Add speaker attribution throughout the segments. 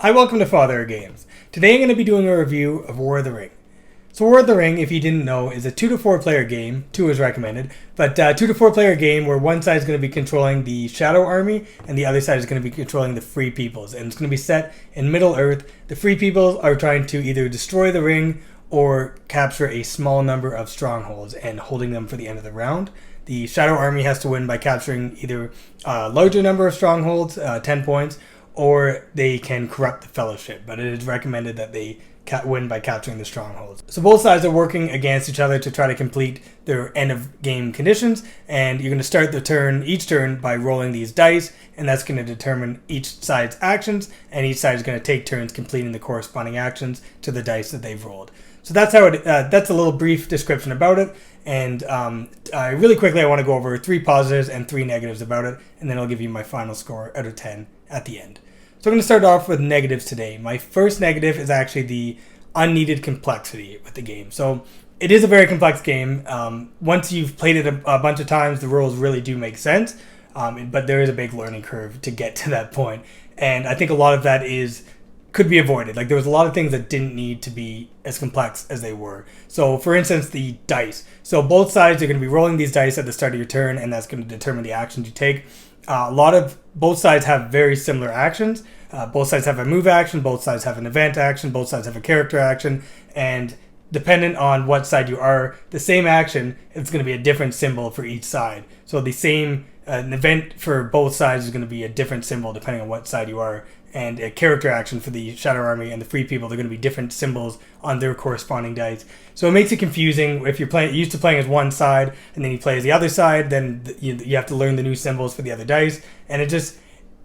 Speaker 1: Hi, welcome to Father of Games. Today I'm going to be doing a review of War of the Ring. So War of the Ring, if you didn't know, is a 2 to 4 player game. 2 is recommended, but 2 to 4 player game where one side is going to be controlling the Shadow Army and the other side is going to be controlling the Free Peoples. And it's going to be set in Middle Earth. The Free Peoples are trying to either destroy the ring or capture a small number of strongholds and holding them for the end of the round. The Shadow Army has to win by capturing either a larger number of strongholds, 10 points, or they can corrupt the Fellowship, but it is recommended that they win by capturing the strongholds. So both sides are working against each other to try to complete their end of game conditions, and you're going to start each turn by rolling these dice, and that's going to determine each side's actions, and each side is going to take turns completing the corresponding actions to the dice that they've rolled. So that's how that's a little brief description about it, and really quickly I want to go over 3 positives and 3 negatives about it, and then I'll give you my final score out of 10 at the end. So I'm going to start off with negatives today. My first negative is actually the unneeded complexity with the game. So it is a very complex game. Once you've played it a bunch of times, the rules really do make sense, but there is a big learning curve to get to that point. And I think a lot of that could be avoided. Like, there was a lot of things that didn't need to be as complex as they were. So for instance, the dice. So both sides are going to be rolling these dice at the start of your turn, and that's going to determine the actions you take. Both sides have very similar actions. Both sides have a move action, both sides have an event action, both sides have a character action, and dependent on what side you are, the same action, it's going to be a different symbol for each side. So the same an event for both sides is going to be a different symbol depending on what side you are, and a character action for the Shadow Army and the Free People, they're going to be different symbols on their corresponding dice. So it makes it confusing. If you're used to playing as one side and then you play as the other side, then you have to learn the new symbols for the other dice. And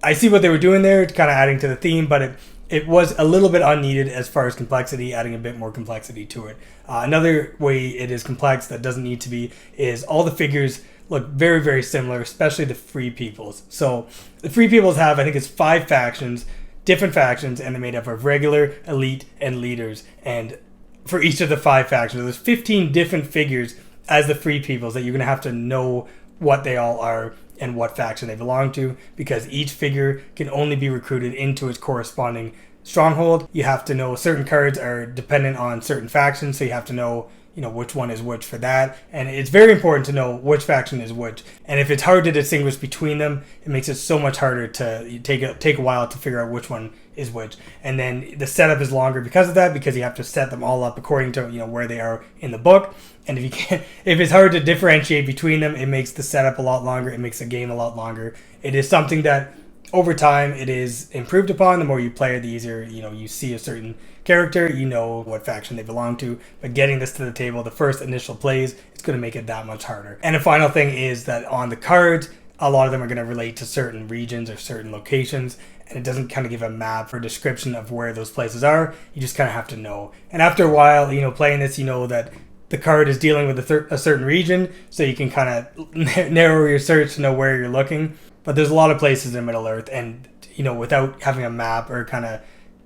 Speaker 1: I see what they were doing there, kind of adding to the theme, but it was a little bit unneeded as far as complexity, adding a bit more complexity to it. Another way it is complex that doesn't need to be is all the figures look very, very similar, especially the Free Peoples. So the Free Peoples have, I think it's 5 factions, different factions, and they're made up of regular, elite, and leaders. And for each of the 5 factions, there's 15 different figures as the Free Peoples that you're going to have to know what they all are and what faction they belong to, because each figure can only be recruited into its corresponding stronghold. You have to know certain cards are dependent on certain factions, so you have to know which one is which for that, and it's very important to know which faction is which. And if it's hard to distinguish between them, it makes it so much harder to take a while to figure out which one is which. And then the setup is longer because of that, because you have to set them all up according to where they are in the book. And if it's hard to differentiate between them, it makes the setup a lot longer. It makes the game a lot longer. It is something that over time it is improved upon. The more you play it, the easier you see a certain character, you know what faction they belong to. But getting this to the table, the first initial plays, it's going to make it that much harder. And the final thing is that on the cards, a lot of them are going to relate to certain regions or certain locations, and it doesn't kind of give a map or description of where those places are. You just kind of have to know. And after a while, playing this, you know that the card is dealing with a certain region, so you can kind of narrow your search to know where you're looking. But there's a lot of places in Middle Earth, and without having a map or kind of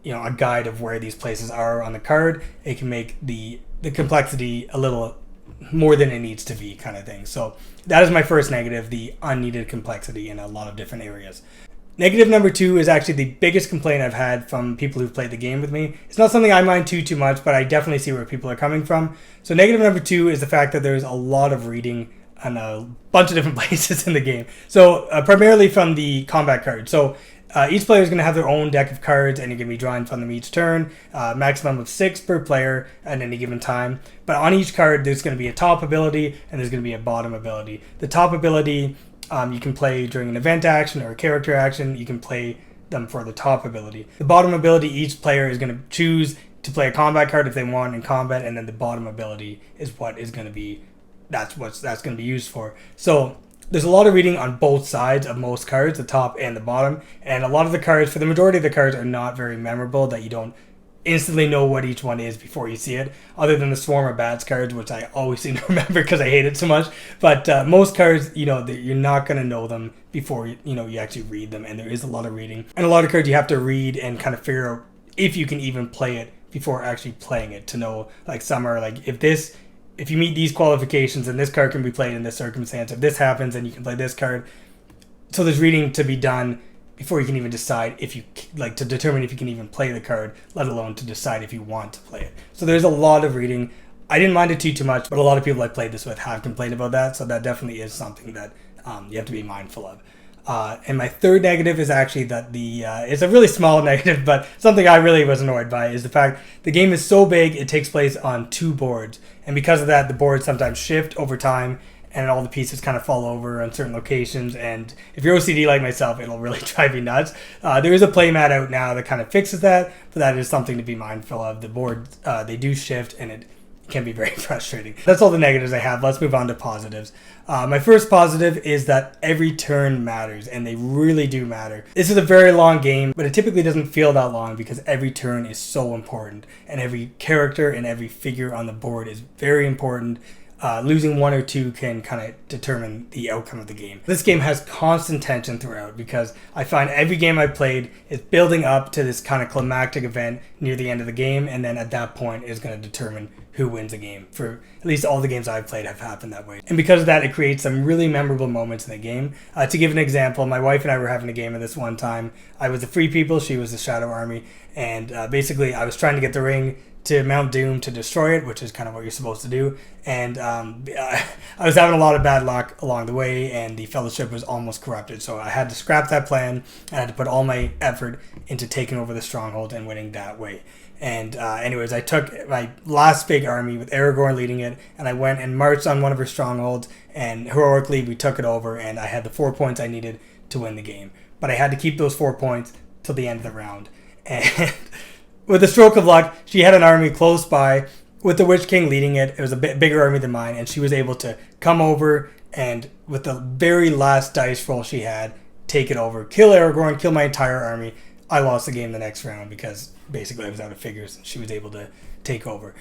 Speaker 1: a guide of where these places are on the card, it can make the complexity a little more than it needs to be, kind of thing. So that is my first negative, the unneeded complexity in a lot of different areas. Negative number 2 is actually the biggest complaint I've had from people who've played the game with me. It's not something I mind too much, but I definitely see where people are coming from. So negative number 2 is the fact that there's a lot of reading on a bunch of different places in the game. So primarily from the combat cards. So each player is going to have their own deck of cards, and you're going to be drawing from them each turn. Maximum of 6 per player at any given time. But on each card, there's going to be a top ability and there's going to be a bottom ability. The top ability you can play during an event action or a character action. You can play them for the top ability. The bottom ability, each player is going to choose to play a combat card if they want in combat, and then the bottom ability is what is going to be that's going to be used for. So there's a lot of reading on both sides of most cards, the top and the bottom, and a lot of the cards, for the majority of the cards, are not very memorable, that you don't instantly know what each one is before you see it, other than the Swarm of Bats cards, which I always seem to remember because I hate it so much. But most cards, you're not going to know them before you actually read them, and there is a lot of reading. And a lot of cards you have to read and kind of figure out if you can even play it before actually playing it, to know, like, some are like, if you meet these qualifications, then this card can be played in this circumstance. If this happens, then you can play this card. So there's reading to be done before you can even decide if you like to determine if you can even play the card, let alone to decide if you want to play it. So there's a lot of reading. I didn't mind it too much, but a lot of people I played this with have complained about that, so that definitely is something that you have to be mindful of. And my third negative is actually that it's a really small negative, but something I really was annoyed by is the fact the game is so big, it takes place on 2 boards. And because of that, the boards sometimes shift over time and all the pieces kind of fall over on certain locations. And if you're OCD like myself, it'll really drive you nuts. There is a playmat out now that kind of fixes that, but that is something to be mindful of. The boards, they do shift and it can be very frustrating. That's all the negatives I have. Let's move on to positives. My first positive is that every turn matters, and they really do matter. This is a very long game, but it typically doesn't feel that long because every turn is so important, and every character and every figure on the board is very important. Losing 1 or 2 can kind of determine the outcome of the game. This game has constant tension throughout because I find every game I've played is building up to this kind of climactic event near the end of the game, and then at that point is going to determine who wins the game. For at least all the games I've played have happened that way. And because of that, it creates some really memorable moments in the game. To give an example, my wife and I were having a game of this one time. I was the Free People, she was the Shadow Army, and basically I was trying to get the ring to Mount Doom to destroy it, which is kind of what you're supposed to do. And I was having a lot of bad luck along the way, and the Fellowship was almost corrupted. So I had to scrap that plan, and I had to put all my effort into taking over the stronghold and winning that way. And anyways, I took my last big army with Aragorn leading it, and I went and marched on one of her strongholds, and heroically we took it over, and I had the 4 points I needed to win the game. But I had to keep those 4 points till the end of the round. And with a stroke of luck, she had an army close by with the Witch King leading it. It was a bit bigger army than mine, and she was able to come over and with the very last dice roll she had, take it over, kill Aragorn, kill my entire army. I lost the game the next round because basically I was out of figures and she was able to take over.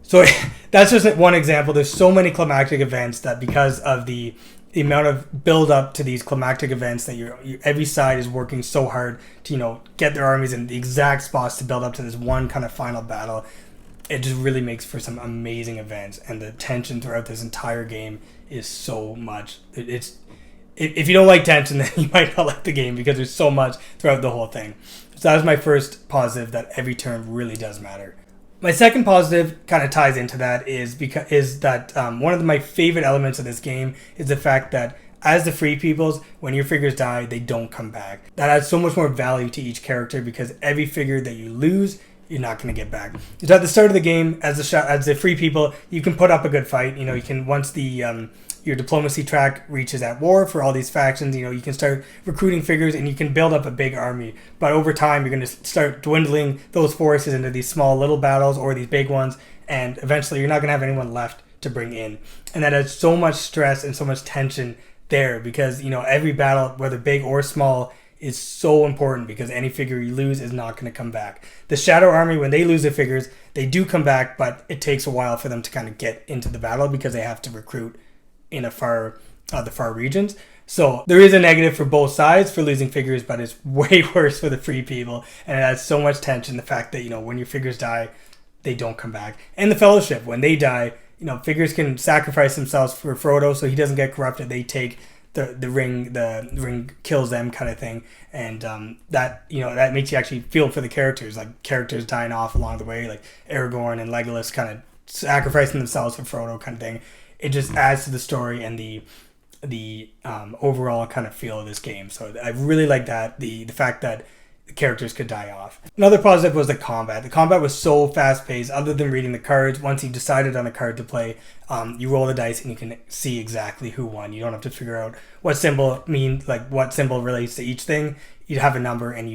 Speaker 1: So that's just one example. There's so many climactic events that because of the amount of build up to these climactic events that every side is working so hard to get their armies in the exact spots to build up to this one kind of final battle. It just really makes for some amazing events, and the tension throughout this entire game is so much. If you don't like tension, then you might not like the game because there's so much throughout the whole thing. So that was my first positive, that every turn really does matter. My second positive kind of ties into that is that one of my favorite elements of this game is the fact that as the Free Peoples, when your figures die, they don't come back. That adds so much more value to each character because every figure that you lose, you're not going to get back. So at the start of the game, as the Free People, you can put up a good fight. You can once the your diplomacy track reaches at war for all these factions, you can start recruiting figures and you can build up a big army. But over time, you're going to start dwindling those forces into these small little battles or these big ones, and eventually you're not going to have anyone left to bring in. And that adds so much stress and so much tension there because, every battle, whether big or small, is so important because any figure you lose is not going to come back. The Shadow Army, when they lose their figures, they do come back, but it takes a while for them to kind of get into the battle because they have to recruit in the far regions. So there is a negative for both sides for losing figures, but it's way worse for the Free People, and it adds so much tension, the fact that when your figures die, they don't come back. And the Fellowship, when they die, figures can sacrifice themselves for Frodo so he doesn't get corrupted. They take the ring kills them kind of thing, and that makes you actually feel for the characters, like characters dying off along the way, like Aragorn and Legolas kind of sacrificing themselves for Frodo kind of thing. It just adds to the story and the overall kind of feel of this game. So I really like that, the fact that the characters could die off. Another positive was the combat. The combat was so fast paced. Other than reading the cards, once you decided on a card to play, you roll the dice and you can see exactly who won. You don't have to figure out what symbol relates to each thing. You have a number and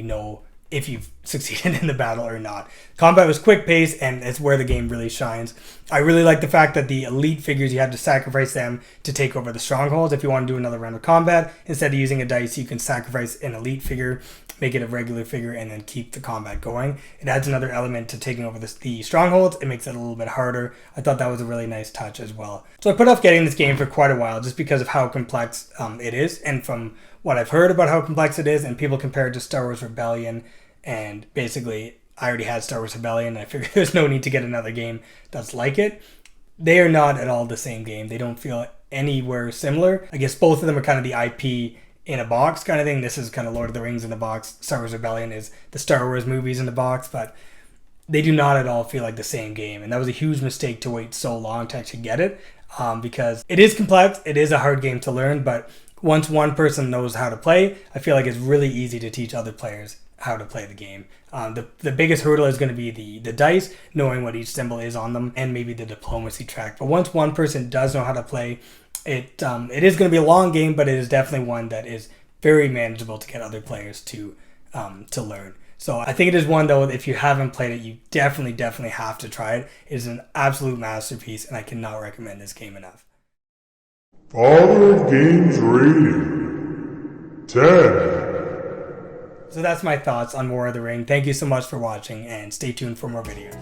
Speaker 1: if you've succeeded in the battle or not. Combat was quick paced, and it's where the game really shines. I really like the fact that the elite figures, you had to sacrifice them to take over the strongholds. If you want to do another round of combat, instead of using a dice, you can sacrifice an elite figure, make it a regular figure, and then keep the combat going. It adds another element to taking over the strongholds. It makes it a little bit harder. I thought that was a really nice touch as well. So I put off getting this game for quite a while just because of how complex it is, and from what I've heard about how complex it is, and people compare it to Star Wars Rebellion, and basically I already had Star Wars Rebellion, and I figured there's no need to get another game that's like it. They are not at all the same game. They don't feel anywhere similar. I guess both of them are kind of the IP in a box kind of thing. This is kind of Lord of the Rings in a box. Star Wars Rebellion is the Star Wars movies in the box, but they do not at all feel like the same game. And that was a huge mistake to wait so long to actually get it, because it is complex. It is a hard game to learn, but once one person knows how to play, I feel like it's really easy to teach other players how to play the game. The biggest hurdle is going to be the dice, knowing what each symbol is on them, and maybe the diplomacy track. But once one person does know how to play, it is going to be a long game, but it is definitely one that is very manageable to get other players to learn. So I think it is one, though, if you haven't played it, you definitely have to try it. It is an absolute masterpiece, and I cannot recommend this game enough.
Speaker 2: Father of Games rating 10.
Speaker 1: So that's my thoughts on War of the Ring. Thank you so much for watching, and stay tuned for more videos.